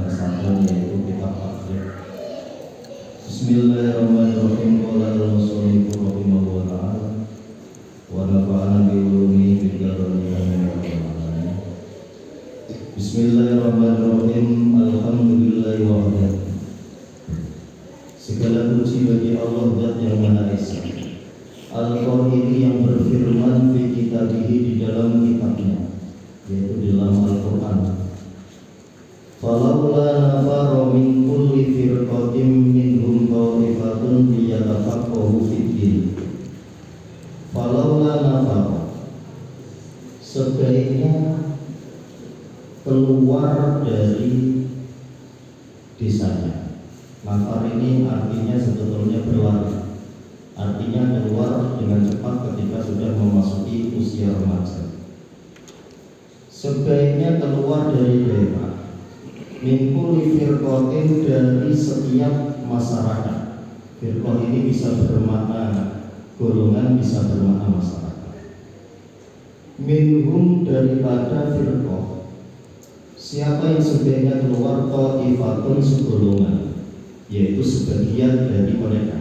pesantren yaitu kitab Takrib. Bismillahirrahmanirrahim. Qala al-musannif rahimahullah ta'ala wa nafa'ana bi ulumihi fid dharain amin. Bismillahirrahmanirrahim. Alhamdulillahi wahdahu. Segala puji bagi Allah Zat yang Maha Esa, Al-Qahiri yang berfirman fi kitabihi di dalam kitabnya, yaitu di dalam Al-Quran. Falaula nafara min kulli firqatin minhum ta'ifatun liyatafaqahu fid-din. Falaula nafara, sebaiknya keluar dari desanya. Nafar ini artinya sebetulnya berlari, artinya keluar dengan cepat ketika sudah memasuki usia remaja. Sebaiknya keluar dari daerah, min kulli firqatin, dari setiap masyarakat. Firqah ini bisa bermakna golongan, bisa bermakna masyarakat. Minhum, daripada firqah. Siapa yang sebaiknya keluar? Ta'ifatun, segolongan, yaitu sebagian dari mereka.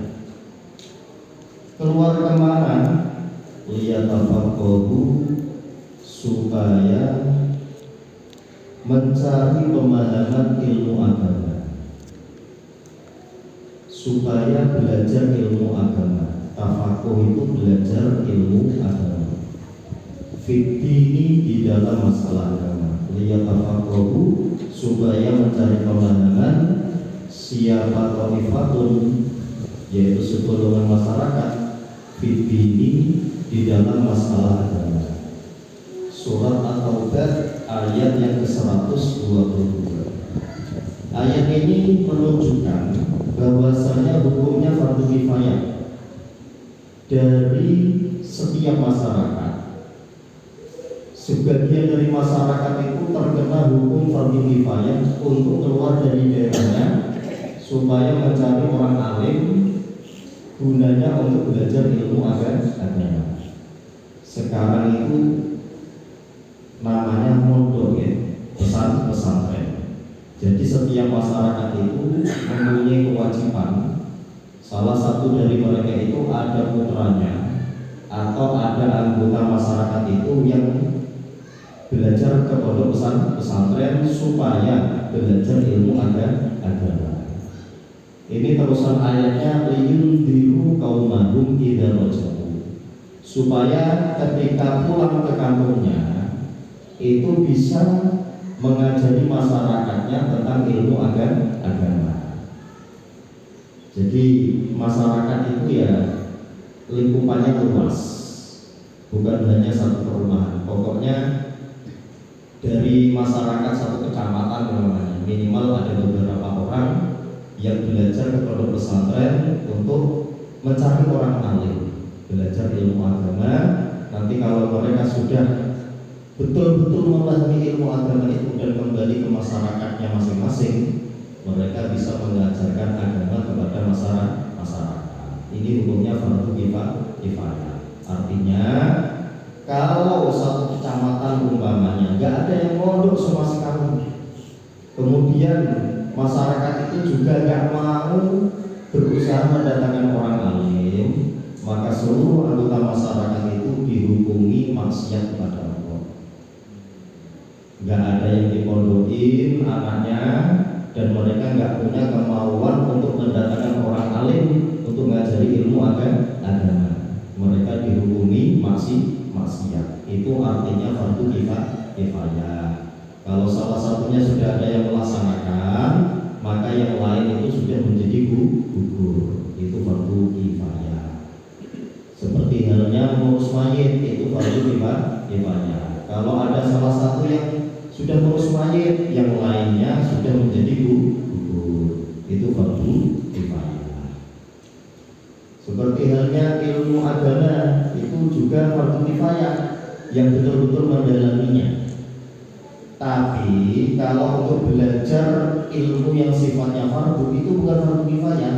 Keluar kemana? Liyatafaqahu, supaya mencari pemahaman ilmu agama, supaya belajar ilmu agama. Tafaqquh itu belajar ilmu agama. Fitini, di dalam masalah agama. Liyatafaqahu, supaya mencari pemahaman. Siapa ta'ifatun, yaitu segolongan masyarakat, fitini, di dalam masalah agama. Surat At-Taubah ayat yang ke-122. Ayat ini menunjukkan bahwasanya hukumnya fardu kifayah dari setiap masyarakat. Sebagian dari masyarakat itu terkena hukum fardu kifayah untuk keluar dari daerahnya supaya mencari orang alim, gunanya untuk belajar ilmu agama. Sekarang itu namanya mondok, ya, pesantren. Jadi setiap masyarakat itu mempunyai kewajiban. Salah satu dari mereka itu ada putranya atau ada anggota masyarakat itu yang belajar ke pondok pesantren supaya belajar ilmu agama. Ini terusan ayatnya, liyundiru qaumahum idza raja'u, supaya ketika pulang ke kampungnya itu bisa mengajari masyarakatnya tentang ilmu agama. Jadi masyarakat itu ya lingkupannya luas, bukan hanya satu perumahan. Pokoknya dari masyarakat satu kecamatan namanya, minimal ada beberapa orang yang belajar ke pondok pesantren untuk mencari orang alim, belajar ilmu agama. Nanti kalau mereka sudah betul-betul memahami ilmu agama itu dan kembali ke masyarakatnya masing-masing, mereka bisa mengajarkan agama kepada masyarakat. Ini hukumnya fardu kifayah. Artinya kalau satu kecamatan umpamanya nggak ada yang mondok sama sekali, kemudian masyarakat itu juga nggak mau berusaha mendatangkan orang alim, maka seluruh anggota masyarakat itu dihukumi maksiat kepada Allah. Nggak ada yang dipondokin anaknya, dan mereka nggak punya kemauan untuk mendatangkan orang alim untuk mengajari ilmu agama. Mereka dihukumi maksiat. Itu artinya fardu kifayah. Kalau salah satunya sudah ada yang melaksanakan, maka yang lain itu sudah menjadi gugur. Itu fardu kifayah. Seperti halnya mengurus mayit, itu fardu kifayah. Kalau ada salah satu yang sudah mengurus mayit, yang lainnya sudah menjadi gugur, itu fardu kifayah. Seperti halnya ilmu agama, itu juga fardu kifayah yang betul-betul mendalaminya. Tapi kalau untuk belajar ilmu yang sifatnya fardu, itu bukan fardu kifayah,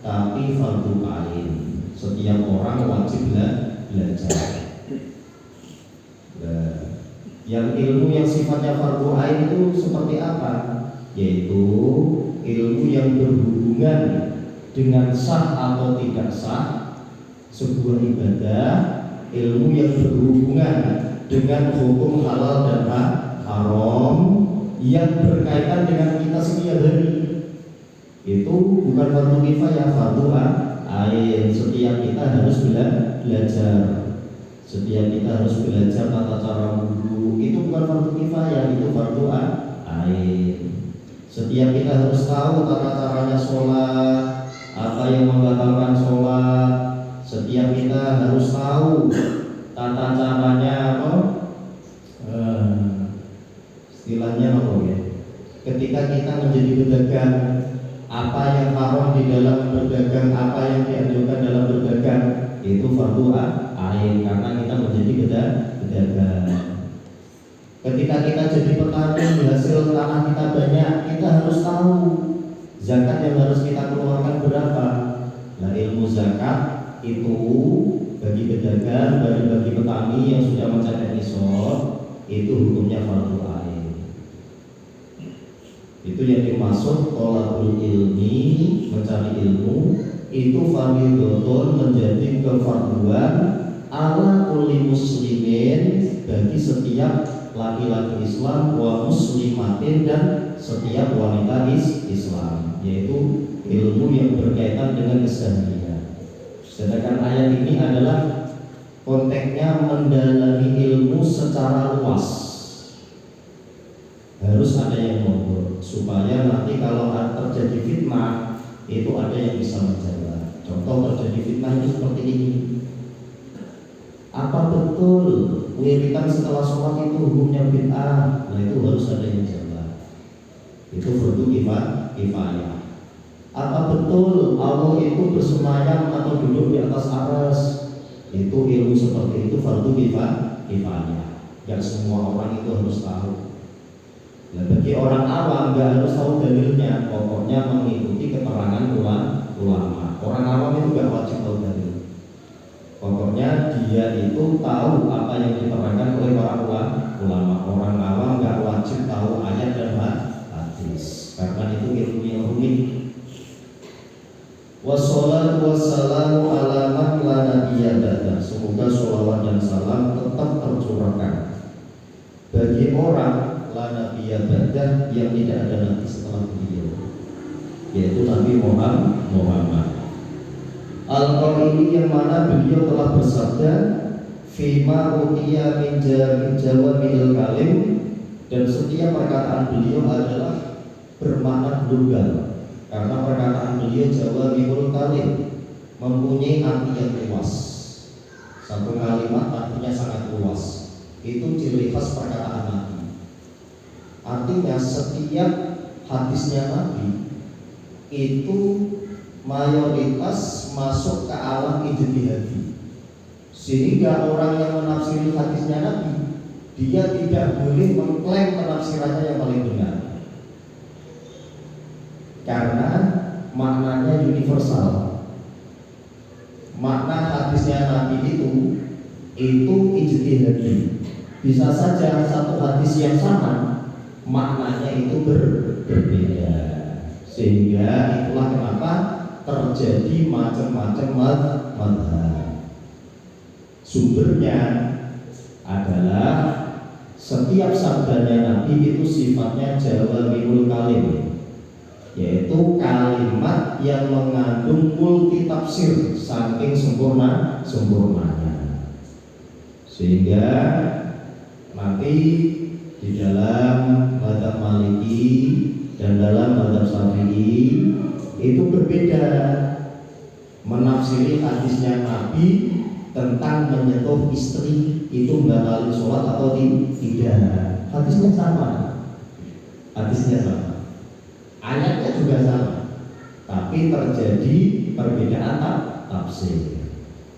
tapi fardu ain. Setiap orang wajib belajar. Yang ilmu yang sifatnya fardu ain itu seperti apa? yaitu ilmu yang berhubungan dengan sah atau tidak sah sebuah ibadah, ilmu yang berhubungan dengan hukum halal dan haram yang berkaitan dengan kita setiap hari. Itu bukan fardu kifayah, fardu ain. Setiap kita harus belajar. Setiap kita harus belajar tata cara wudu. Itu bukan fardu kifayah, itu fardu ain. Setiap kita harus tahu tata caranya sholat, apa yang membatalkan sholat. Setiap kita harus tahu tata caranya apa? Istilahnya apa ya? Ketika kita menjadi pedagang, apa yang haram di dalam berdagang, apa yang dianjurkan dalam berdagang, itu fardu ain karena kita menjadi pedagang. Ketika kita jadi petani, hasil tanah kita banyak, kita harus tahu zakat yang harus kita keluarkan berapa. Nah, ilmu zakat itu bagi pedagang, bagi petani yang sudah mencapai nisab, itu hukumnya fardu ain. Itu yang dimaksud thalabul ilmi, mencari ilmu, itu fardhun menjadi kefarduan ala kulli muslimin, bagi setiap laki-laki Islam wa muslimatin, dan setiap wanita Islam, yaitu ilmu yang berkaitan dengan keseharian. Sedangkan ayat ini adalah konteksnya mendalami ilmu secara luas. Harus ada yang mondok supaya nanti kalau terjadi fitnah itu ada yang bisa menjaga. Contoh terjadi fitnah itu seperti ini. Apa betul wiritan setelah sholat itu hukumnya bid'ah? Nah, itu harus ada yang jaga. Itu fardu kifayah. Apa betul Allah itu bersemayam atau duduk di atas aras? Itu ilmu seperti itu fardu kifayah. Gak semua orang itu harus tahu. Nah, bagi orang awam gak harus tahu dalilnya, pokoknya mengikuti keterangan ulama. Orang awam itu gak wajib tahu dalil. Pokoknya dia itu tahu apa yang diterangkan oleh para ulama. Orang awam gak wajib tahu ayat dan hadis, karena itu ilmu yang rumit. Wassalatu wassalamu ala man la nabiyya ba'da. Semoga sholawat dan salam tetap tercurahkan bagi orang la nabiyya ba'da, yang tidak ada nabi setelah beliau, yaitu Nabi Muhammad Al-Qaili, yang mana beliau telah bersabda fima utiya min jawami'il kalim, dan setiap perkataan beliau adalah bermakna global, karena perkataan beliau jawami'ul kalim, mempunyai arti yang luas. Satu kalimat artinya sangat luas. Itu ciri khas perkataan Nabi. Artinya setiap hadisnya Nabi itu mayoritas masuk ke alam ijtihadi, sehingga orang yang menafsiri hadisnya Nabi, dia tidak boleh mengklaim penafsirannya yang paling benar, karena maknanya universal. Makna hadisnya Nabi itu ijtihadi. Bisa saja satu hadis yang sama maknanya itu berbeda, sehingga itulah kenapa terjadi macam-macam mazhab. Sumbernya adalah setiap sabdanya Nabi itu sifatnya jawami'ul kalim, yaitu kalimat yang mengandung multi tafsir saking sempurnanya, sehingga nanti di dalam mazhab Maliki dan dalam mazhab Syafi'i itu berbeda menafsiri hadisnya Nabi tentang menyentuh istri itu membatalkan sholat atau tidak. Hadisnya sama, ayatnya juga sama, tapi terjadi perbedaan tafsir.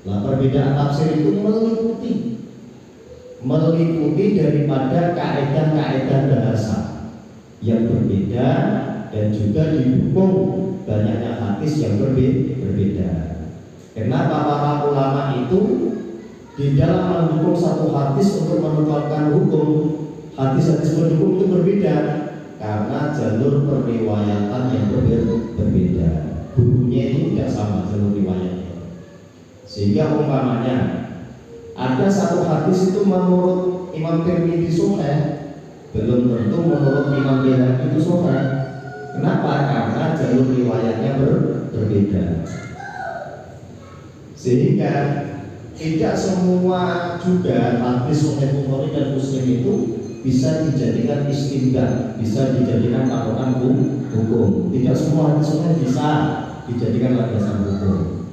Nah, perbedaan tafsir itu meliputi daripada kaidah-kaidah bahasa yang berbeda, dan juga didukung banyaknya hadis yang berbeda. Kenapa para ulama itu di dalam mendukung satu hadis untuk menetapkan hukum, hadis-hadis pendukung itu berbeda. karena jalur periwayatan yang berbeda. Gurunya itu tidak sama jalur riwayatnya. Sehingga umpamanya ada satu hadis itu menurut Imam Tirmidzi sahih, belum tentu menurut Imam Baihaqi itu sahih. Kenapa? Karena jalur riwayatnya berbeda. Sehingga tidak semua juga hadis Sahih Bukhari dan Muslim itu bisa dijadikan istinbat, bisa dijadikan patokan hukum. Tidak semua hadis bisa dijadikan landasan hukum.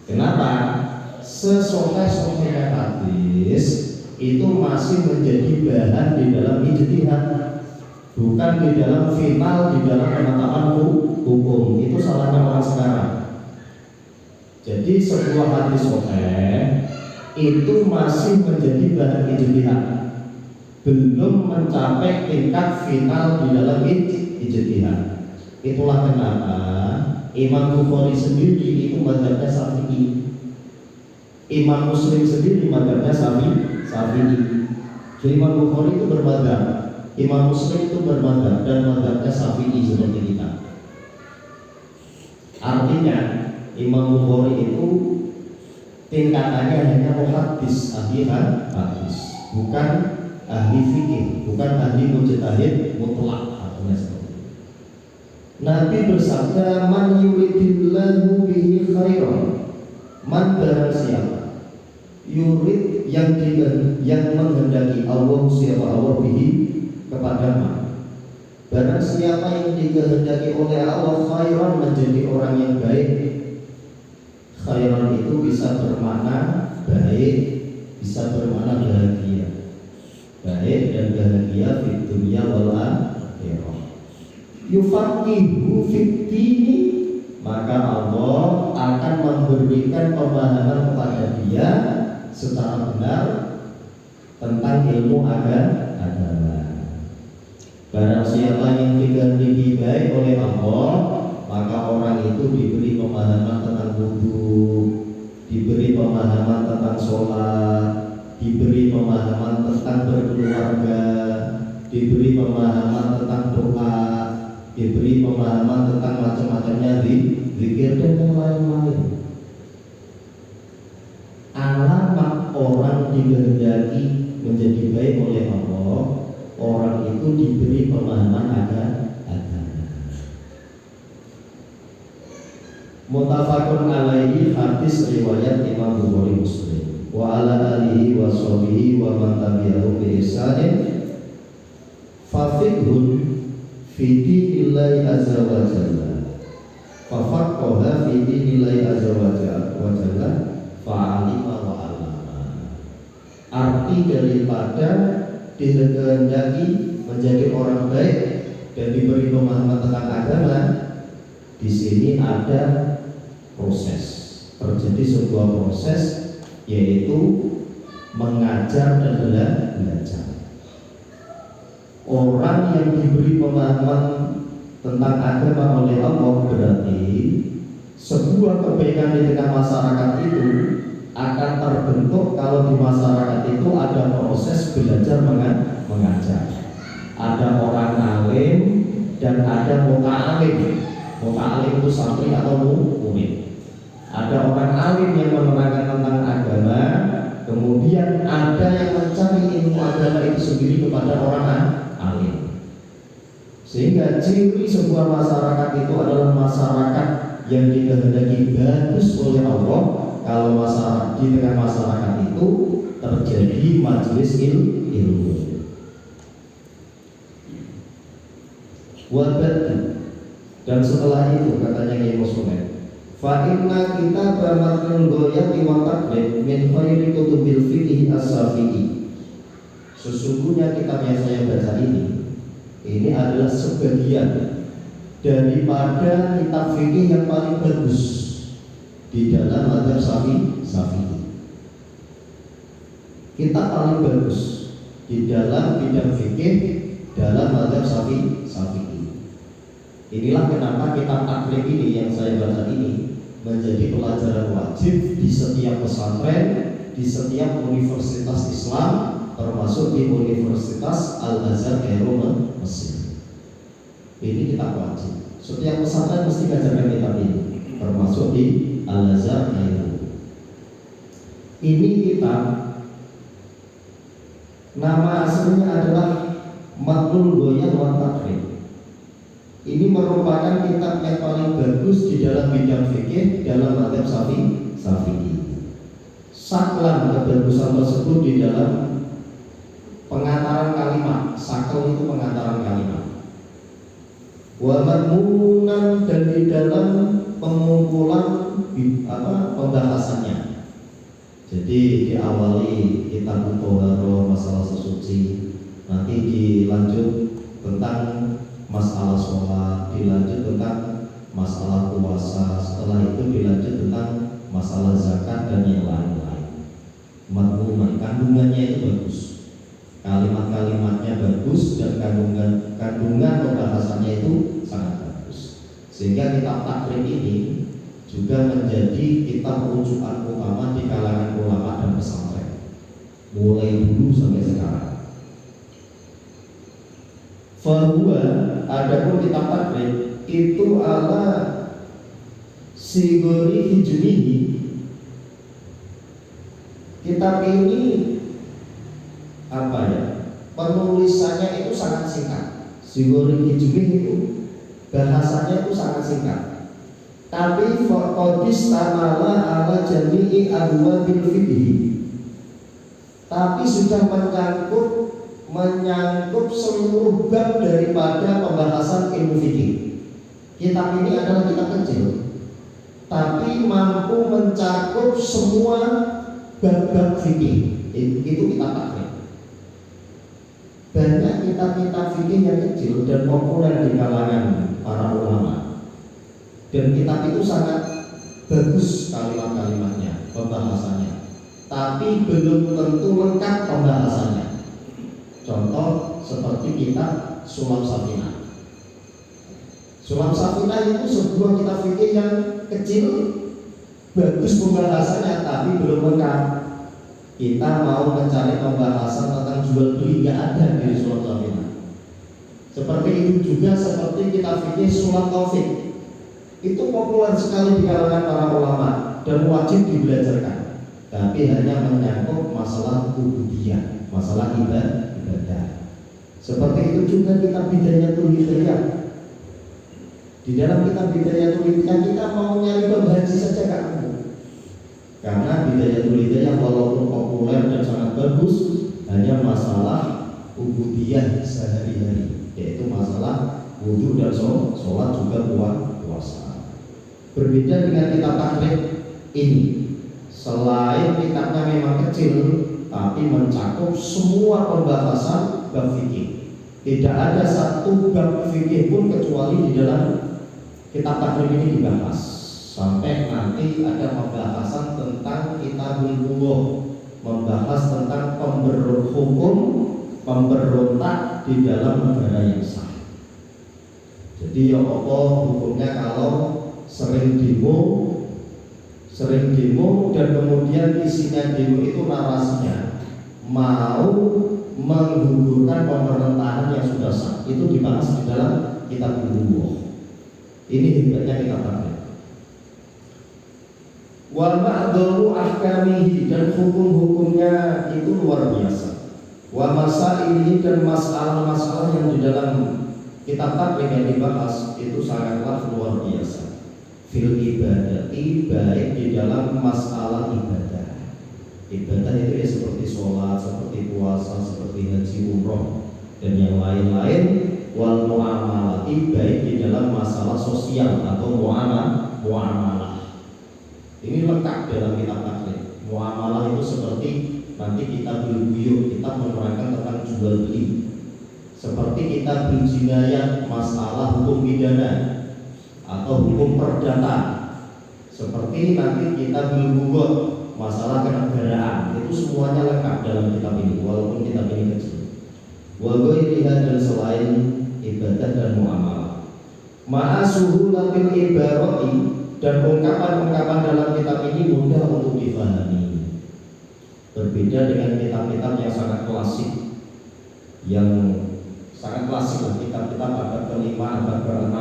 Kenapa? Sesahih-sahihnya hadis itu masih menjadi bahan di dalam ijtihad, bukan di dalam final, di dalam penetapan hukum. Itu salahnya orang sekarang. Jadi sebuah hadis sahih itu masih menjadi bahan ijtihad, belum mencapai tingkat final di dalam ijtihad. Itulah kenapa Imam Bukhari sendiri itu mazhabnya Syafi'i, Imam Muslim sendiri mazhabnya Syafi'i. Jadi Imam Bukhari itu bermadzhab, Imam Muslim itu bermadzhab, dan mazhabnya Syafi'i seperti kita. Artinya Imam Bukhari itu tingkatannya hanya muhaddis, ahli hadis, bukan ahli fikih, bukan ahli mujtahid mutlak. Artinya seperti itu. Nabi bersabda, man yuridillahu bihi khairan, man barang siapa yurid yang menghendaki Allah, siapa Allah bihi kepada man, barang siapa yang dikehendaki oleh Allah khairan, menjadi orang yang baik. Khairan itu bisa bermakna baik, bisa bermakna bahagia, baik dan bahagia di dunia wal akhirah. Yufaqihu fid dini, maka Allah akan memberikan pemahaman kepada dia secara benar tentang ilmu agama. Barang siapa yang dikehendaki baik oleh Allah, maka orang itu diberi pemahaman tentang wudu, diberi pemahaman tentang sholat, diberi pemahaman tentang berkeluarga, diberi pemahaman tentang doa, diberi pemahaman tentang macam-macamnya zikir dan yang lain-lain. Alamat orang dikehendaki menjadi baik oleh Allah, orang itu diberi pemahaman agama. Muttafaqun alaihi, hadis riwayat Imam Bukhari Muslim. Wa ala alihi wa sahbihi wa man tabi'ahu bi ihsanin. Fa fiqhun fi dinillahi azza wa jalla, fa faqaha fi dinillahi azza wa jalla, fa alima wa alama. Arti daripada dikehendaki menjadi orang baik dan diberi pemahaman tentang agama, di sini ada proses, terjadi sebuah proses, yaitu mengajar dan belajar. Orang yang diberi pemahaman tentang agama oleh Allah, berarti sebuah kebaikan di tengah masyarakat itu akan terbentuk kalau di masyarakat itu ada proses belajar mengajar. Ada orang alim dan ada muta'alim. Muta'alim itu santri atau murid. Ada orang alim yang menerangkan tentang agama, kemudian ada yang mencari ilmu agama itu sendiri kepada orang alim. Sehingga ciri sebuah masyarakat itu adalah masyarakat yang dikehendaki bagus oleh Allah. Kalau masyarakat di tengah masyarakat itu terjadi majelis ilmu. Dan setelah itu katanya Kiai Muslim, fa inna kitab matnul ghayati wa taqlid min khairi kutubil fiqh as-Syafi'i. Sesungguhnya kitab yang saya baca ini adalah sebagian daripada kitab fikih yang paling bagus di dalam mazhab Syafi'i. Kitab paling bagus di dalam bidang fikih dalam mazhab Syafi'i. Inilah kenapa kitab taklid ini yang saya baca ini menjadi pelajaran wajib di setiap pesantren, di setiap universitas Islam, termasuk di Universitas Al-Azhar Kairo, Mesir. Ini kitab wajib. Setiap pesantren mesti ngajarkan kitab ini, termasuk di Al-Azhar itu. Ini kitab nama aslinya adalah Matnul Ghoyah wa Taqrib. Ini merupakan kitab yang paling bagus di dalam bidang fikih dalam mazhab Syafi'i. Saklan kebagusan tersebut di dalam pengantaran kalimat. Sakal itu pengantaran kalimat. Wa madmunan, dan di dalam pengumpulan pembahasannya. Jadi diawali kitab Thaharah masalah sesuci, nanti dilanjut tentang masalah sholat, dilanjut tentang masalah puasa, setelah itu dilanjut tentang masalah zakat dan yang lain-lain. Madmunan, kandungannya itu bagus, kalimat-kalimatnya bagus, dan kandungan pembahasannya itu sangat bagus. Sehingga kitab Taqrib ini juga menjadi kitab rujukan utama di kalangan ulama dan pesantren, mulai dulu sampai sekarang. Fahuwa, adapun kitab Taqrib itu ala sigori hijrihi. Kitab ini apa ya? Penulisannya itu sangat singkat. Sigori hijrihi itu bahasanya itu sangat singkat. Tapi qadis tamala ala jami'i abwabil fiqh. Tapi sudah menyangkut seluruh bab daripada pembahasan ilmu fikih. Kitab ini adalah kitab kecil, tapi mampu mencakup semua bab-bab fikih. Itu kitab Taqrib. Banyak kitab-kitab fikih yang kecil dan populer di kalangan para ulama. Dan kitab itu sangat bagus kalimat-kalimatnya, pembahasannya, tapi belum tentu lengkap pembahasannya. Contoh seperti kitab Sulam Safinah. Sulam Safinah itu sebuah kitab fikih yang kecil, bagus pembahasannya, tapi belum lengkap. Kita mau mencari pembahasan tentang jual beli, nggak ada di Sulam Safinah. Seperti itu juga seperti kitab fikih Sulam Taufik. Itu populer sekali di kalangan para ulama dan wajib dibelajarkan, tapi hanya menyangkut masalah ubudiyah, masalah ibadah. Seperti itu juga kitab Bidayatul Hidayah. Di dalam kitab Bidayatul Hidayah kita mau nyari bab haji saja kan? Karena Bidayatul Hidayah walaupun populer dan sangat bagus, hanya masalah ubudiyah sehari-hari, yaitu masalah wudhu dan sholat juga puasa. Berbeda dengan kitab Taqrib ini, selain kitabnya memang kecil, tapi mencakup semua pembahasan bab fikih. Tidak ada satu bab fikih pun kecuali di dalam kitab Taqrib ini dibahas. Sampai nanti ada pembahasan tentang Kitabul Bughah, membahas tentang hukum pemberontak di dalam negara yang sah. Jadi ya apa hukumnya kalau sering demo dan kemudian isinya demo itu narasinya mau menggugurkan pemerintahan yang sudah sah. Itu dibahas di dalam kitab Bughah. Ini hebatnya kitab Taqrib. Wal ma'dharu ahkamihi, dan hukum-hukumnya itu luar biasa. Wa masailihi, dan masalah-masalah yang di dalam kitab Taqrib yang dibahas itu sangatlah luar biasa. Fil ibadati, baik di dalam masalah ibadah. Ibadah itu ya seperti sholat, seperti puasa, seperti haji, umroh, dan yang lain-lain. Wal mu'amalati, baik di dalam masalah sosial atau muamalah. Ini lengkap dalam kitab Taqrib. Muamalah itu seperti nanti kita buyur, kita menerangkan tentang jual beli. Seperti kita berjinayah, masalah hukum pidana atau hukum perdata. Seperti nanti kita berbuat masalah kenegaraan. Itu semuanya lengkap dalam kitab ini, walaupun kitab ini kecil. Waghairiha, dan selain ibadah dan muamalah. Ma'asuhulatil ibarati, dan ungkapan-ungkapan dalam kitab ini mudah untuk difahami. Berbeda dengan kitab-kitab yang sangat klasik, yang sangat klasik lah, kitab-kitab abad ke-5, abad ke-6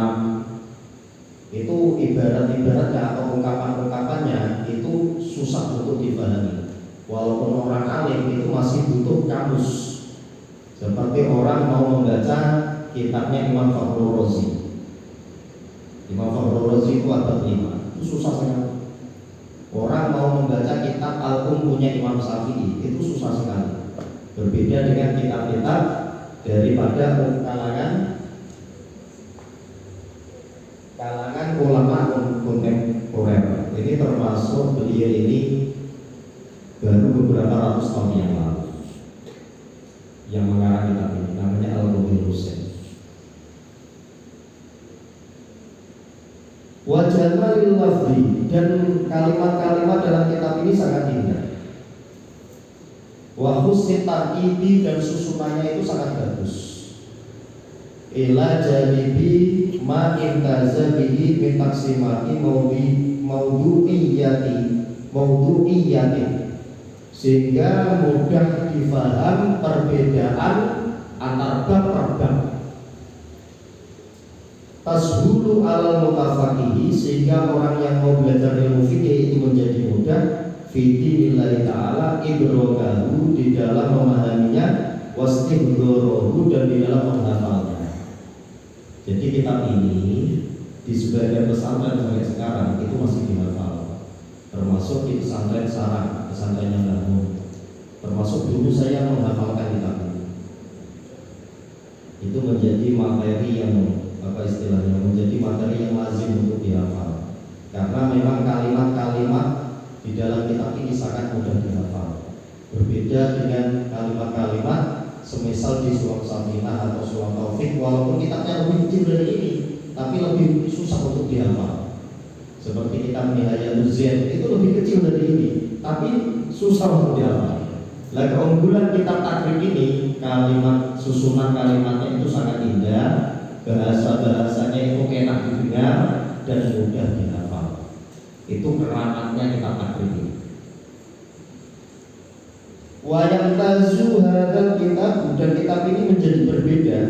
itu ibarat-ibaratnya atau ungkapan-ungkapannya itu susah untuk dipahami. Walaupun orang alim itu masih butuh kamus. Seperti orang mau membaca kitabnya Imam Fakhrul Razi. Imam Fakhrul Razi itu abad 5, itu susah sekali. Orang mau membaca kitab Al-Um punya Imam Syafi'i itu susah sekali. Berbeda dengan kitab-kitab daripada kalangan ulama kontemporer. Ini termasuk beliau ini baru beberapa ratus tahun yang lalu yang mengarang kitab ini, namanya Al-Qabil Husain. Wa jamalil lafzi, dan kalimat-kalimat dalam kitab ini sangat indah. Wa husni tarkibi, dan susunannya itu sangat bagus. Ila janibi ma intaza bihi min taksimati maudu'iyati, sehingga mudah difaham perbedaan antar bab per bab. Tashulu alal mutafaqihi, sehingga orang yang mau belajar ilmu fikih itu menjadi mudah. Fidinillahi ta'ala idrokahu, di dalam memahaminya, wastihdorohu, dan di dalam menghafalnya. Jadi kitab ini di sebagian pesantren sampai sekarang itu masih dihafal, termasuk di pesantren sarang, pesantren yang baru. Termasuk dulu saya menghafalkan kitab ini. Itu menjadi materi yang menjadi materi yang lazim untuk dihafal, karena memang kalimat-kalimat di dalam kitab ini sangat mudah dihafal. Berbeda dengan kalimat-kalimat semisal di Sulam Safinah atau Sulam Taufik, walaupun kitabnya lebih kecil dari ini, tapi lebih susah untuk dihafal. Seperti kitab Nihayatul Zain itu lebih kecil dari ini, tapi susah untuk dihafal. Lah keunggulan kitab Takrib ini, kalimat susunan kalimatnya itu sangat indah, bahasa-bahasanya itu enak didengar dan mudah dihafal. Itu keramatnya kitab Takrib ini. Wa yamtazu hadzal kitab, dan kitab ini menjadi berbeda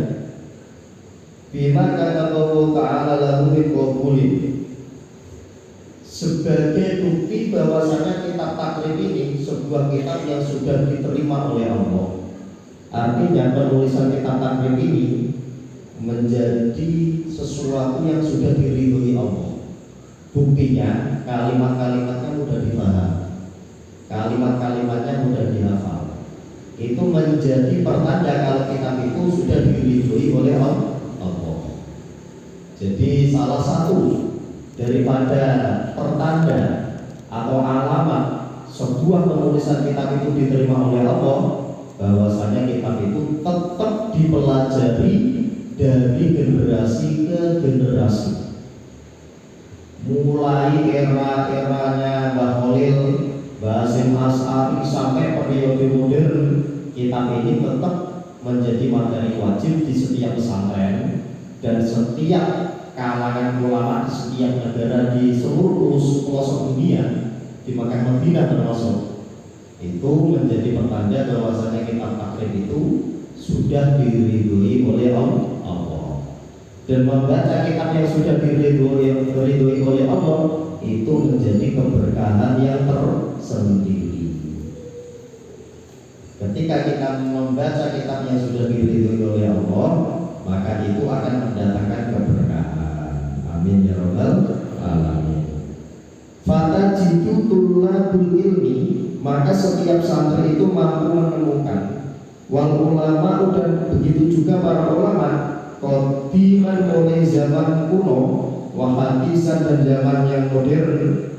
bima kata Allah Ta'ala lahu min qabulin, sebagai bukti bahwasanya kitab Takrib ini sebuah kitab yang sudah diterima oleh Allah. Artinya penulisan kitab Takrib ini menjadi sesuatu yang sudah diridhoi Allah. Buktinya kalimat-kalimatnya mudah dipaham, kalimat-kalimatnya mudah dihafal. Itu menjadi pertanda kalau kitab itu sudah diridhoi oleh Allah. Jadi salah satu daripada pertanda atau alamat sebuah penulisan kitab itu diterima oleh Allah, bahwasanya kitab itu tetap dipelajari dari generasi ke generasi. Mulai era-eranya Mbah Khalil, Mbah Hasyim Asy'ari sampai periode modern, kitab ini tetap menjadi materi wajib di setiap pesantren dan setiap kalangan ulama di setiap negara di seluruh pelosok dunia, di Makkah Madinah termasuk. Itu menjadi pertanda bahwasanya kitab Takrib itu sudah diridhoi oleh Allah. Dan membaca kitab yang sudah diridhoi oleh Allah itu menjadi keberkahan yang tersendiri. Ketika kita membaca kitab yang sudah diridhoi oleh Allah, maka itu akan mendatangkan keberkahan. Amin ya rabbal alamin. Fatajidu tullabul ilmi, maka setiap santri itu mampu menemukan, wal ulama, dan begitu juga para ulama, qadiman mulai zaman kuno, wa hadisan dan zaman yang modern,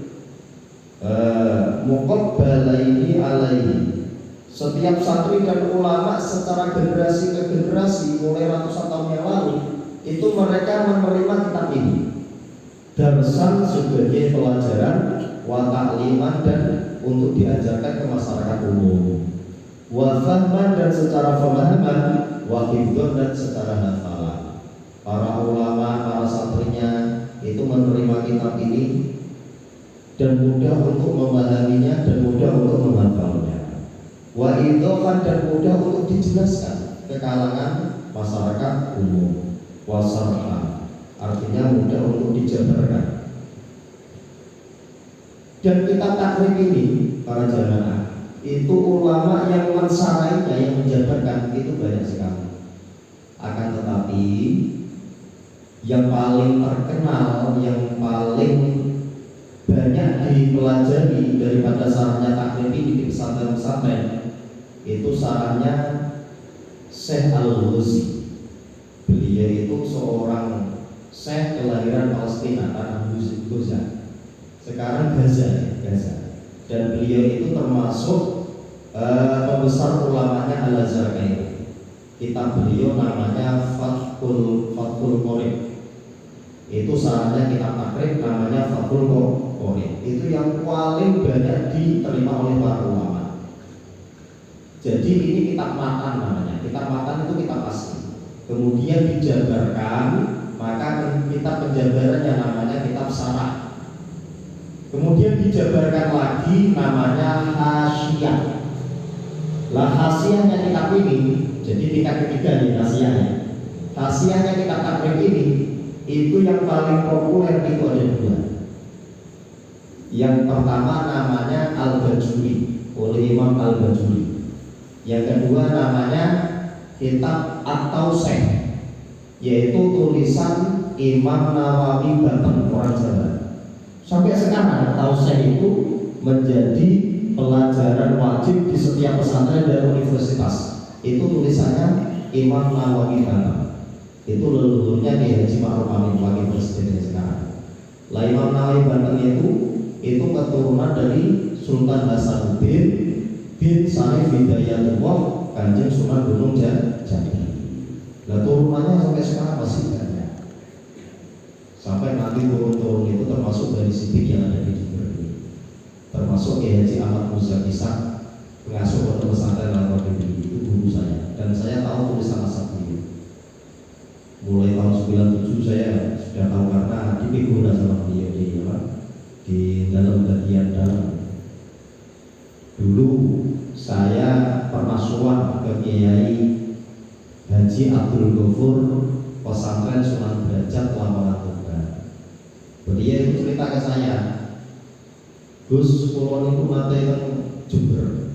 muqabbalaini alaihi. Setiap santri dan ulama secara generasi ke generasi mulai ratusan tahun yang lalu itu mereka menerima kitab ini darsan sebagai pelajaran, wa ta'liman, dan untuk diajarkan ke masyarakat umum, wa fahman, dan secara pemahaman, wa hifdzan, dan secara hafalan. Para ulama, para santrinya itu menerima kitab ini dan mudah untuk memahaminya dan mudah untuk menghafalnya. Wa idhofan, dan mudah untuk dijelaskan ke kalangan masyarakat umum. Wasarha artinya mudah untuk dijabarkan. Dan kitab takrib ini para jamaah itu ulama yang mensarainya, yang menjabarkan itu banyak sekali. Akan tetapi yang paling terkenal, yang paling banyak dipelajari daripada sarannya takrib ini di pesantren-pesantren itu sarannya Syekh Al-Ghazi. Beliau itu seorang syekh kelahiran Palestina, tanah Gaza. Sekarang Gaza. Dan beliau itu termasuk pembesar ulamanya Al-Azhar Kairo. Kitab beliau namanya Fathul Qorib. Itu sarannya kitab takrib namanya Fathul Qorib. Itu yang paling banyak diterima oleh para ulama. Jadi ini kitab matan namanya. Kitab matan itu kitab asli. Kemudian dijabarkan, maka kitab penjabaran yang namanya kitab syarah. Kemudian dijabarkan lagi namanya hasyiah. Lah hasyiahnya kitab ini, jadi tingkat ketiga nih hasyiahnya. Hasyiahnya kitab takrib ini itu yang paling populer itu ada dua. Yang pertama namanya Al-Bajuri oleh Imam Al-Bajuri. Yang kedua namanya kitab At-Tawsih, yaitu tulisan Imam Nawawi Banten orang Jawa. Sampai sekarang Tawsih itu menjadi pelajaran wajib di setiap pesantren dan universitas. Itu tulisannya Imam Nawawi Banten. Itu leluhurnya di Haji Ma'ruf Amin wakil presiden sekarang. Lah Imam Nawawi Banten itu keturunan dari Sultan Hasanuddin bin Sarif Hidayatullah Kanjeng Sunan Gunung Jati. Lah turunannya sampai sekarang masih banyak. Sampai nanti turun-turun itu termasuk dari Sidik yang ada di Jember ini. Termasuk Kiai Haji Ahmad Muzakisa, pengasuh pondok pesantren Al-Qadiri, itu guru saya. Dan saya tahu tulisan asal beliau. Mulai tahun 97 saya sudah tahu karena dipikul sama beliau di dalam bagian dalam. Dulu saya pernah sowan ke Kiai Haji Abdul Ghafur pesantren Sunan Derajat Lamongan Toba. Beliau itu cerita ke saya, Gus kulon itu nate kan Jember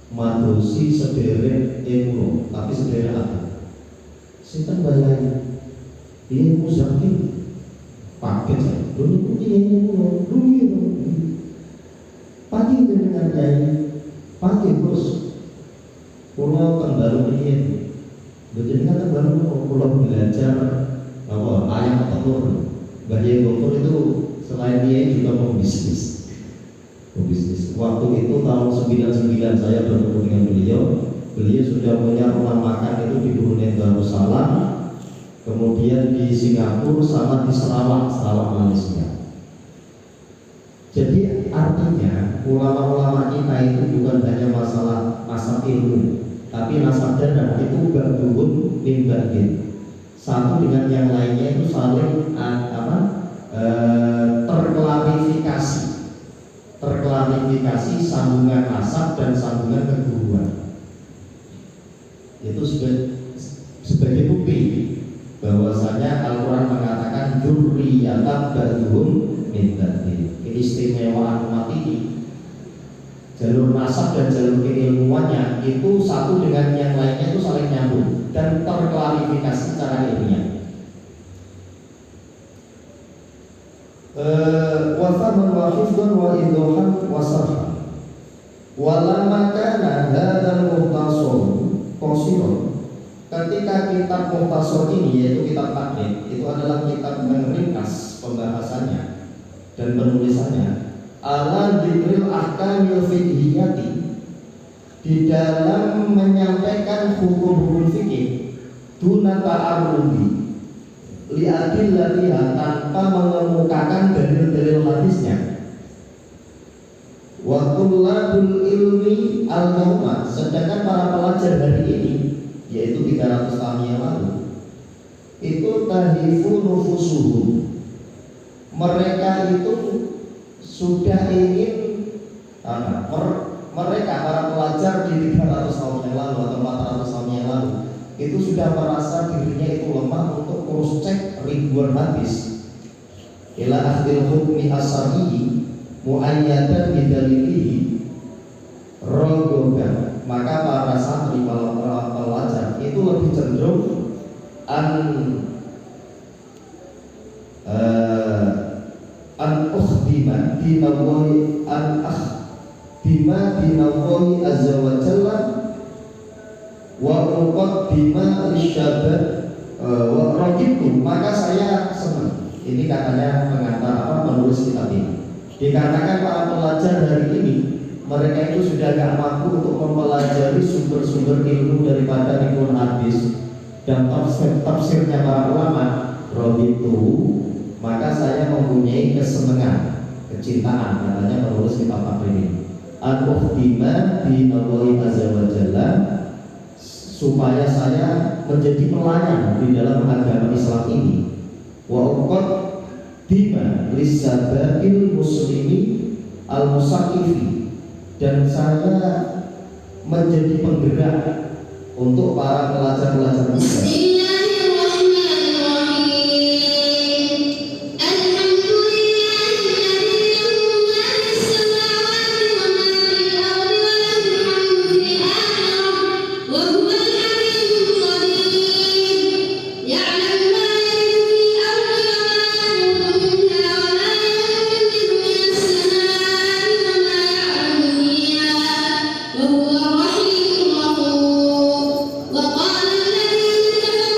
madosi sederek ilmu, tapi sederek apa? Sinten bayani? Dia Muzakir paket saya. Dulu ini ilmu, dulu pagi dengan kiai, pagi Gus. Pulau kan baru ini, jadi kan baru pulau belajar apa ayam telur. Bahaya Gofur itu selain dia juga pembisnis. Waktu itu tahun 99 saya bertemu dengan beliau. Beliau sudah punya rumah makan itu di Brunei Darussalam, kemudian di Singapura, sama di Sarawak Malaysia. Jadi artinya ulama-ulama kita itu bukan hanya masalah ilmu, tapi nasab dan itu ba'duhum min ba'din. Satu dengan yang lainnya itu saling terklarifikasi sambungan nasab dan sambungan keguruan. Itu sebagai bukti bahwasanya Al-Quran mengatakan dzurriyyatan ba'duhum min ba'din. Keistimewaan umat ini, jalur nasab dan jalur keilmuannya itu satu dengan yang lainnya itu saling nyambung dan terklarifikasi secara ilmiah. Wa faman wa hifdhan wa idohan wa sarhan. Walamma kana hadzal muhtasar qasiran. Ketika kitab muhtasar ini, yaitu kitab takrib, itu adalah kitab yang ringkas pembahasannya dan penulisannya ala dzikril ahkamil fiqhiyati, di dalam menyampaikan hukum-hukum fikih duna ta'arrudi li'adillatiha, tanpa mengemukakan dalil-dalil hadisnya. Wa tullabul ilmi al-yawma, sedangkan para pelajar hari ini, yaitu 300 tahun yang lalu, itu tahifu nufusuhum, mereka itu sudah ingin mereka para pelajar di 300 tahun yang lalu atau 400 tahun yang lalu itu sudah merasa dirinya itu lemah untuk cross check ribuan hadis ila akhdil hukmi asari muayyadan bidalilihi rogoban, maka para santri para pelajar itu lebih cenderung ukhdima dinallahi dinallahi azza wa jalla wa uqaddima lisyabat wa ragitu, maka saya senang. Ini katanya pengantar penulis kitab ini. Dikarenakan para pelajar hari ini mereka itu sudah gak mampu untuk mempelajari sumber-sumber ilmu daripada ilmu hadis dan tafsirnya para ulama, ragitu, maka saya mempunyai kesenangan, kecintaan, katanya penulis kitab ini. An-ukhdima dinallahi azza wa jalla, supaya saya menjadi pelayan di dalam agama Islam ini. Wa uqaddima lisabail muslimi al-musaqifi, dan saya menjadi penggerak untuk para pelajar-pelajar muda. وهو رحيم غفور. وقال الذين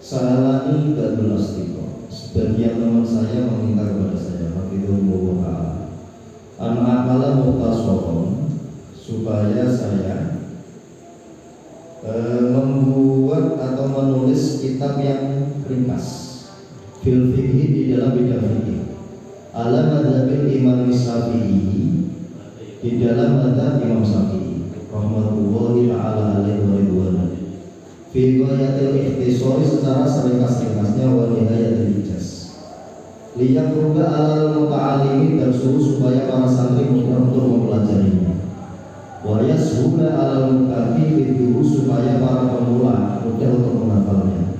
Sa'alani badul astiqo. Sebagian teman saya meminta kepada saya, hafizhullah ta'ala, an amala mukhtasaron, supaya saya membuat atau menulis kitab yang ringkas fil fikih, di dalam bidang fikih, ala madzhabil Imam Syafi'i, di dalam madzhab Imam Syafi'i rahmatullahi ta'ala alaihi wa ridwan, fi ghayatil ikhtisari, secara seringkas-ringkasnya, wa nihayatil ijaz, liyaqruba alal muta'allimin, dan supaya para santri mudah untuk mempelajarinya, wa yashula alal mutafi fihi, supaya para pemula mudah untuk menghafalnya,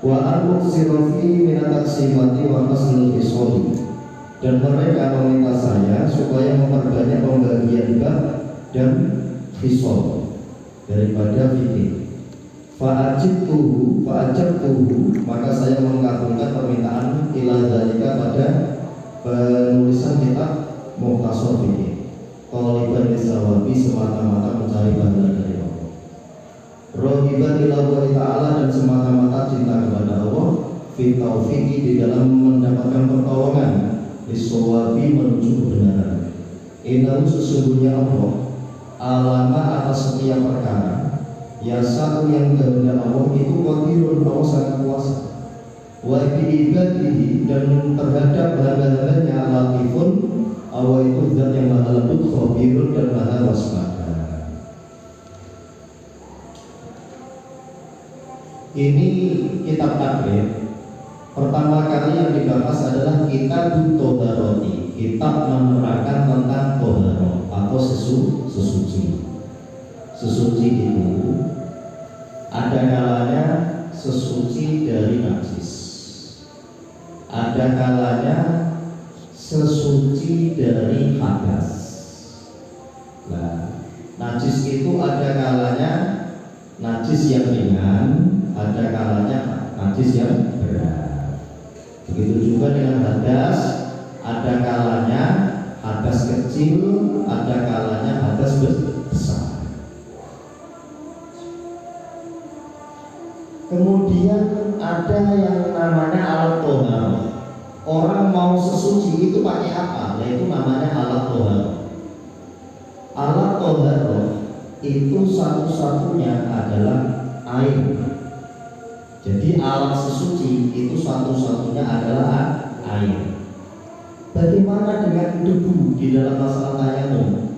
wa al-muqsirafi minat-taqsimati wa haslul fisoli, dan mereka meminta saya supaya memperbanyak pembagian bab dan fisol daripada fikih. Fa'ajabtuhu, maka saya mengabulkan permintaan ila dzalika, pada penulisan kitab Mukhtasar Fikih, thaliban lisawabi, semata-mata mencari pahala dari Allah, rohiban ila Allah ta'ala, dan semata-mata cinta kepada Allah, fi taufiqi, di dalam mendapatkan pertolongan, lisawabi, menuju kebenaran. Innahu, sesungguhnya Allah, alama atas setiap perkara, yasa'u, yang kehendak Allah itu qadirun, Allah sangat kuasa, wa bi ibadihi, dan terhadap hamba-hambanya latifun, Allah itu zat yang maha lembut, khabirun, dan maha waspada. Ini kitab takbir. Pertama kali yang dibahas adalah kitab Toharoti, kitab menerangkan tentang toharo atau sesuci. Sesuci itu ada kalanya sesuci dari najis, ada kalanya sesuci dari hadas. Nah, najis itu ada kalanya najis yang ringan, ada kalanya najis yang berat. Begitu juga dengan hadas, ada kalanya hadas kecil, ada kalanya hadas besar. Kemudian ada yang namanya alat toharo. Orang mau sesuci itu pakai apa? Yaitu namanya alat toharo. Alat toharo itu satu-satunya adalah air. Jadi alat sesuci itu satu-satunya adalah air. Bagaimana dengan debu di dalam masalah tayamum?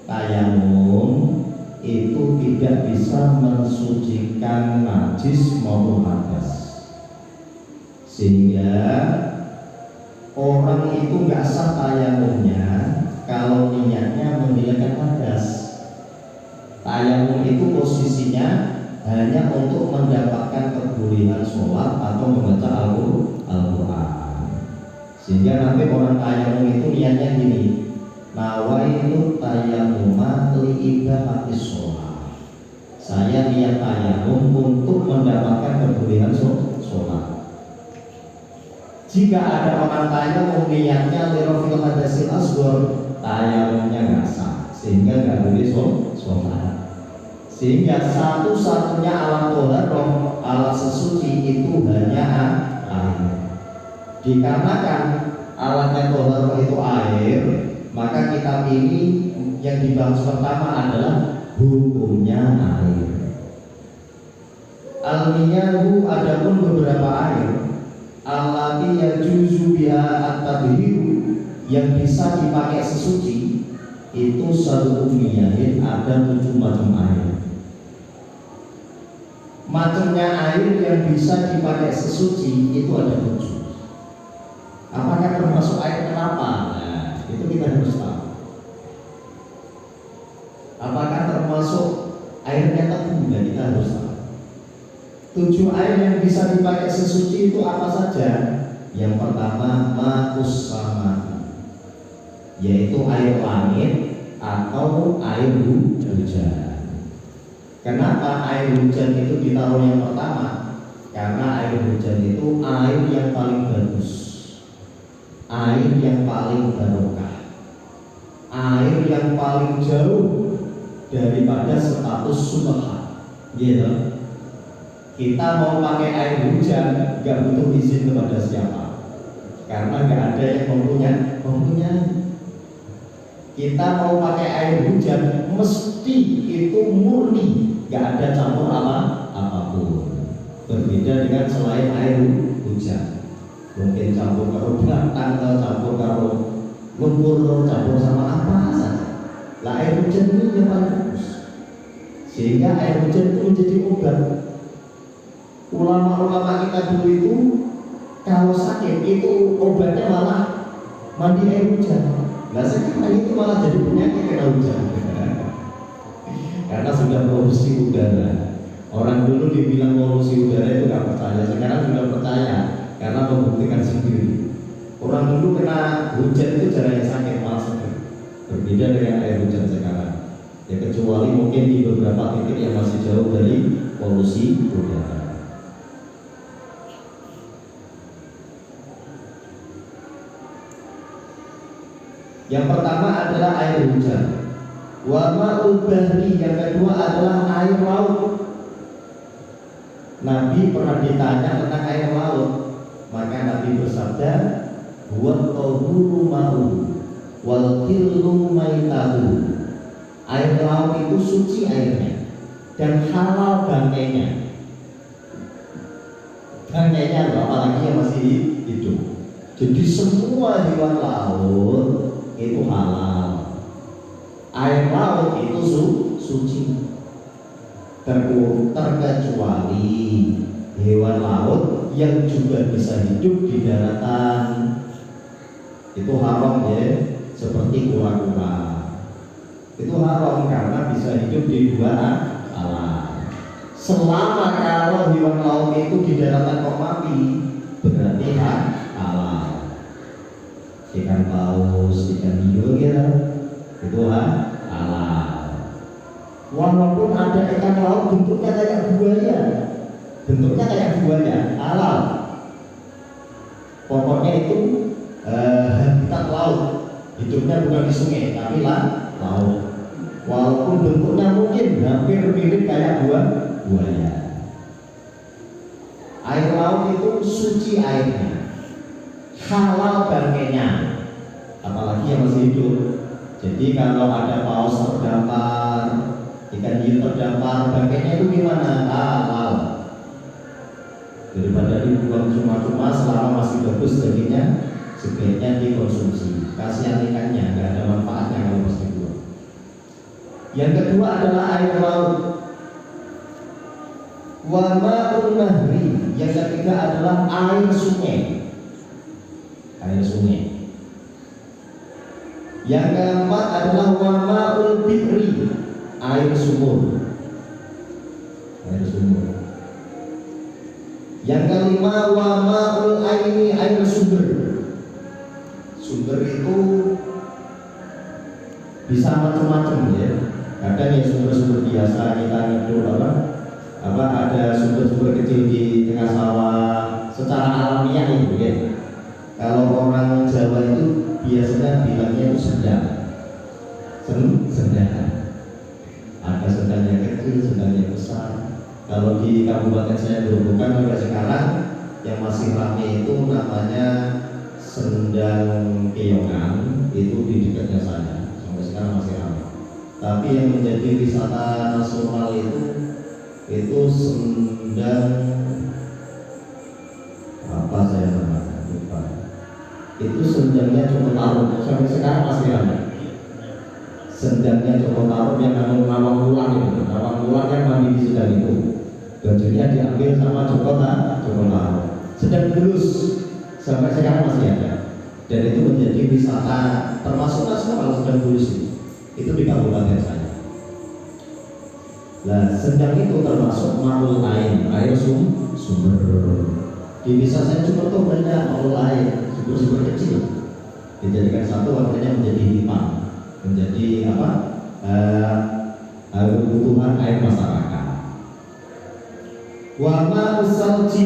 Tayamum itu tidak bisa mensucikan najis maupun hadas, sehingga orang itu nggak sah tayamumnya kalau niatnya menghilangkan hadas. Tayamum itu posisinya hanya untuk mendapatkan kebolehan sholat atau membaca Al-Quran, sehingga nanti orang tayamum itu niatnya gini, nawaitu tayammuma li ibadatis sholat, saya niat tayamum untuk mendapatkan kebolehan sholat. Jika ada orang tayamum niatnya lirofil hadasil asghar, tayamumnya nggak sah, sehingga nggak boleh sholat. Sehingga satu-satunya alat toharo, alat sesuci itu hanya air. Dikarenakan alatnya toharo itu air, maka kitab ini yang dibahas pertama adalah hukumnya air. Almiyahu, adapun beberapa air, allati yajuzu biha at-tadhiru, yang bisa dipakai sesuci, itu satu miyahin, ada 7 macam air. Macamnya air yang bisa dipakai sesuci itu ada 7. Apakah termasuk air kenapa? Nah, itu kita harus tahu. Apakah termasuk airnya tebu? Nah, kita harus tahu. 7 air yang bisa dipakai sesuci itu apa saja? Yang pertama, ma'us sama, yaitu air langit atau air hujan. Kenapa air hujan itu ditaruh yang pertama? Karena air hujan itu air yang paling bagus, air yang paling barokah, air yang paling jauh daripada status subhan. Gitu. Kita mau pakai air hujan nggak butuh izin kepada siapa, karena nggak ada yang mempunyai. Kita mau pakai air hujan mesti itu murni, nggak ada campur apapun. Berbeda dengan selain air hujan, mungkin campur karo batang, campur karo lumpur, campur sama apa saja. Lah air hujan ini yang paling bagus, sehingga air hujan itu menjadi obat. Ulama-ulama kita dulu itu kalau sakit itu obatnya malah mandi air hujan. Nah sekarang itu malah jadi penyakit kena hujan karena sudah polusi udara. Orang dulu dibilang polusi udara itu nggak percaya, sekarang sudah percaya karena membuktikan sendiri. Orang dulu kena hujan itu jarang sakit, malah sakit. Berbeda dengan air hujan sekarang. Ya kecuali mungkin di beberapa titik yang masih jauh dari polusi udara. Yang pertama adalah air hujan. Wa ma'ul bahri, yang kedua adalah air laut. Nabi pernah ditanya tentang air laut, maka Nabi bersabda, "Wa tahuru ma'u wal hillu maitahu." Air laut itu suci airnya dan halal bangkainya. Bangkainya apalagi yang masih hidup. Jadi semua hewan laut itu halal. Air laut itu suci, terkecuali hewan laut yang juga bisa hidup di daratan. Itu haram ya, seperti kura-kura. Itu haram karena bisa hidup di dua alam. Selama kalau hewan laut itu di daratan kok mati, berarti halal. Ikan paus, ikan hiu gitu, itu halal. Walaupun ada ikan laut bentuknya kayak buaya, halal. Pokoknya itu habitat laut, hidupnya bukan di sungai tapi laut. Walaupun bentuknya mungkin hampir mirip kayak buaya. Air laut itu suci airnya, halal bangkainya, apalagi yang masih hidup. Jadi kalau ada paus terdampar, ikan hiu terdampar, bangkainya itu gimana? Halal. Daripada dibuang cuma-cuma, selama masih bagus dagingnya, sebaiknya dikonsumsi. Kasihan ikannya, nggak ada manfaatnya kalau masih dibuang. Yang kedua adalah air laut. Wa ma'un nahri, yang ketiga adalah air sungai. Yang keempat adalah wa ma'ul bi'ri, air sumur. Yang kelima wa ma'ul aini, air sumber. Sumber itu bisa macam-macam ya. Kadang ya sumber-sumber biasa kita ngedul ada sumber-sumber kecil di tengah sawah secara alamiah itu ya. Kalau orang Jawa itu biasanya bilangnya itu sendang. Ada sendang yang kecil, sendang yang besar. Kalau di kabupaten saya Gerobokan sampai sekarang yang masih ramai itu namanya sendang keongan, itu di dekatnya saya sampai sekarang masih ramai. Tapi yang menjadi wisata nasional itu sendang apa saya namanya lupa. Itu sendangnya Joko Tarub, sampai sekarang masih ramai. Sendangnya Joko Tarub yang Nawang Wulan itu, Nawang Wulan yang mandi di sendang itu, bajunya diambil sama Joko Tarub. Sedang bulus sampai sekarang masih ada, dan itu menjadi wisata termasuk nasional. Sedang bulus itu di kabupaten saya. Nah, sendang itu termasuk ma'ul air sumber. Di desa saya cuma tuh banyak ma'ul air, sumber kecil dijadikan satu, akhirnya menjadi himar, menjadi kebutuhan air masyarakat. Wa ma'us salji,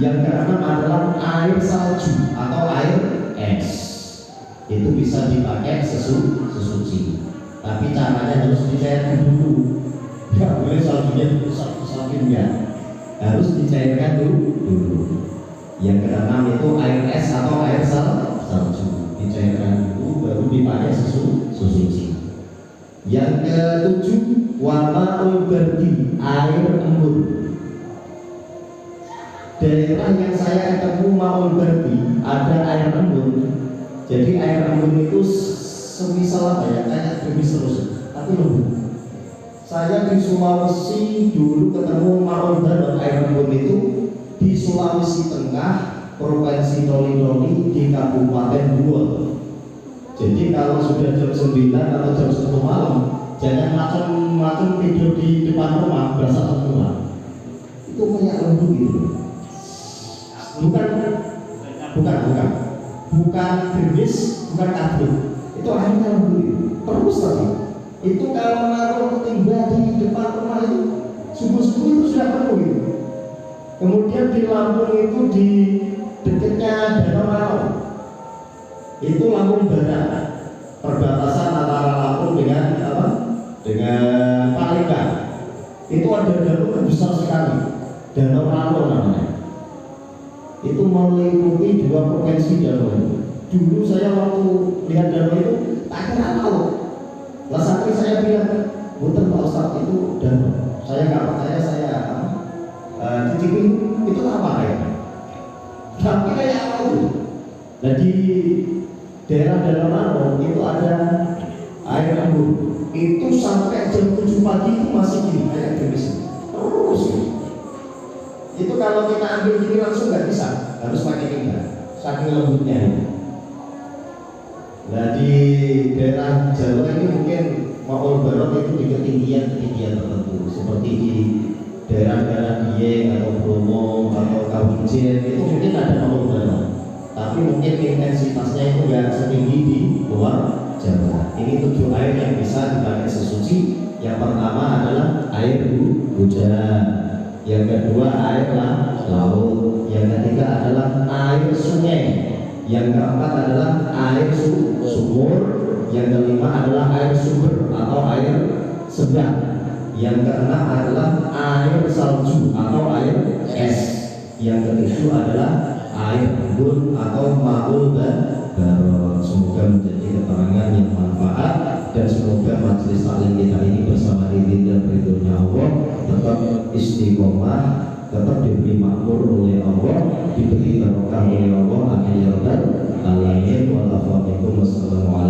yang keenam adalah air salju atau air es. itu bisa dipakai sesuci. Tapi caranya harus dicairkan dulu. Nggak boleh saljunya saljunya, harus dicairkan dulu. Yang keenam itu air es atau air salju, dicairkan dulu baru dipakai sesuci. Yang ketujuh wama'ul bardi, air embun. Daerah yang saya ketemu ma'ul bardi ada air embun. Jadi air embun itu semisal apa ya, kayak gerimis terus, tapi lembut. Saya di Sulawesi dulu ketemu ma'ul bardi air embun itu di Sulawesi Tengah, Provinsi Doli-Doli di Kabupaten Goa. Jadi kalau sudah jam 9 atau jam 10 malam, jangan macam tidur di depan rumah berasa semua. Itu kayak lembu gitu. Bukan gerimis, bukan kabut. Itu airnya lembu gitu. Terus tadi. Itu kalau naruh timba di depan rumah itu subuh-subuh itu sudah penuh gitu. Kemudian di Lampung itu di dekatnya Danau Rano, itu Lampung Barat, perbatasan antara Lampung dengan apa? Dengan Palembang. Itu ada danau besar sekali, Danau Rano namanya. Itu meliputi 2 provinsi danau itu. Dulu saya waktu lihat danau itu tak kira tahu. Lah sampai saya bilang, "Bukan Pak Ustadz, itu danau." Saya nggak percaya, saya cicipin itu apa ya? Tapi kayak apa itu? Nah di daerah Danau Rano itu ada air embun. Itu sampai jam 7 pagi itu masih gini kayak gerimis. Terus itu kalau kita ambil gini langsung nggak bisa, harus pakai timba. Saking lembutnya ini. Nah di daerah Jawa ini mungkin Ma'ul Barot itu di ketinggian tertentu, seperti di daerah-daerah Dieng atau Bromo atau Kabupaten itu mungkin ada Ma'ul Barot, tapi mungkin intensitasnya itu nggak setinggi di luar Jawa. Ini 7 air yang bisa dipakai sesuci. Yang pertama adalah air hujan, yang kedua air laut, yang ketiga adalah air sungai, yang keempat adalah air sumur, yang kelima adalah air sumber atau air sedang, yang keenam adalah air salju atau air es, yang ketujuh adalah air embun atau ma'ul barot. Semoga menjadi keterangan yang manfaat dan semoga majelis taklim kita ini bersama ridho dan ridhonya Allah tetap istiqomah, tetap diberi makmur oleh Allah, diberi barokah oleh Allah. Amin ya rabbal alamin. Wassalamualaikum warahmatullahi wabarakatuh.